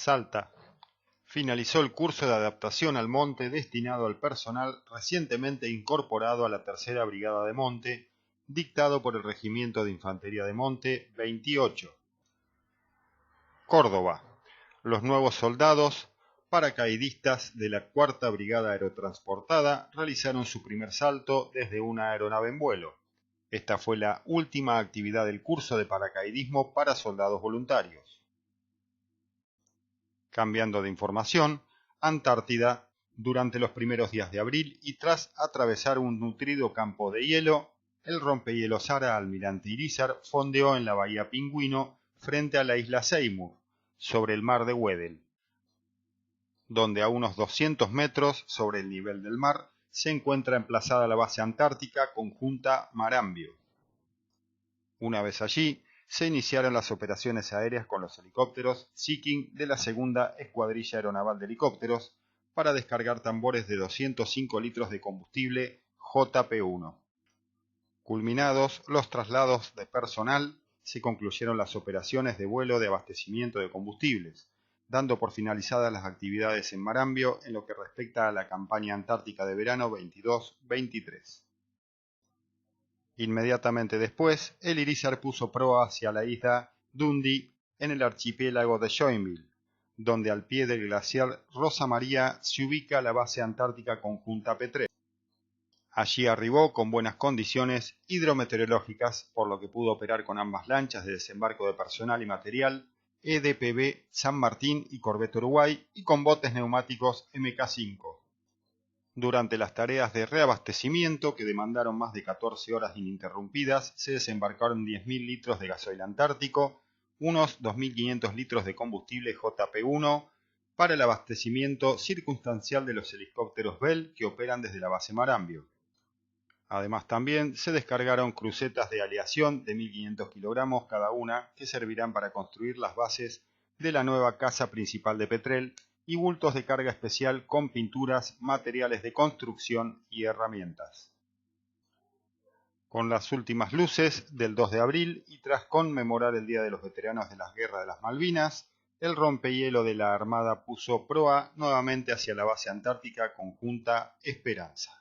Salta finalizó el curso de adaptación al monte destinado al personal recientemente incorporado a la Tercera Brigada de Monte, dictado por el Regimiento de Infantería de Monte 28. Córdoba. Los nuevos soldados paracaidistas de la Cuarta Brigada Aerotransportada realizaron su primer salto desde una aeronave en vuelo. Esta fue la última actividad del curso de paracaidismo para soldados voluntarios. Cambiando de información, Antártida, durante los primeros días de abril y tras atravesar un nutrido campo de hielo, el rompehielos Ara Almirante Irízar fondeó en la bahía Pingüino frente a la isla Seymour, sobre el mar de Weddell, donde a unos 200 metros sobre el nivel del mar se encuentra emplazada la base antártica conjunta Marambio. Una vez allí, se iniciaron las operaciones aéreas con los helicópteros Seeking de la Segunda Escuadrilla Aeronaval de Helicópteros para descargar tambores de 205 litros de combustible JP-1. Culminados los traslados de personal, se concluyeron las operaciones de vuelo de abastecimiento de combustibles, dando por finalizadas las actividades en Marambio en lo que respecta a la campaña antártica de verano 22-23. Inmediatamente después, el Irízar puso proa hacia la isla Dundee en el archipiélago de Joinville, donde al pie del glaciar Rosa María se ubica la base antártica conjunta Petrel. Allí arribó con buenas condiciones hidrometeorológicas, por lo que pudo operar con ambas lanchas de desembarco de personal y material, EDPB San Martín y Corvette Uruguay, y con botes neumáticos MK5. Durante las tareas de reabastecimiento, que demandaron más de 14 horas ininterrumpidas, se desembarcaron 10.000 litros de gasoil antártico, unos 2.500 litros de combustible JP-1, para el abastecimiento circunstancial de los helicópteros Bell que operan desde la base Marambio. Además también se descargaron crucetas de aleación de 1.500 kilogramos cada una, que servirán para construir las bases de la nueva casa principal de Petrel, y bultos de carga especial con pinturas, materiales de construcción y herramientas. Con las últimas luces del 2 de abril y tras conmemorar el Día de los Veteranos de las Guerras de las Malvinas, el rompehielo de la Armada puso proa nuevamente hacia la base antártica conjunta Esperanza.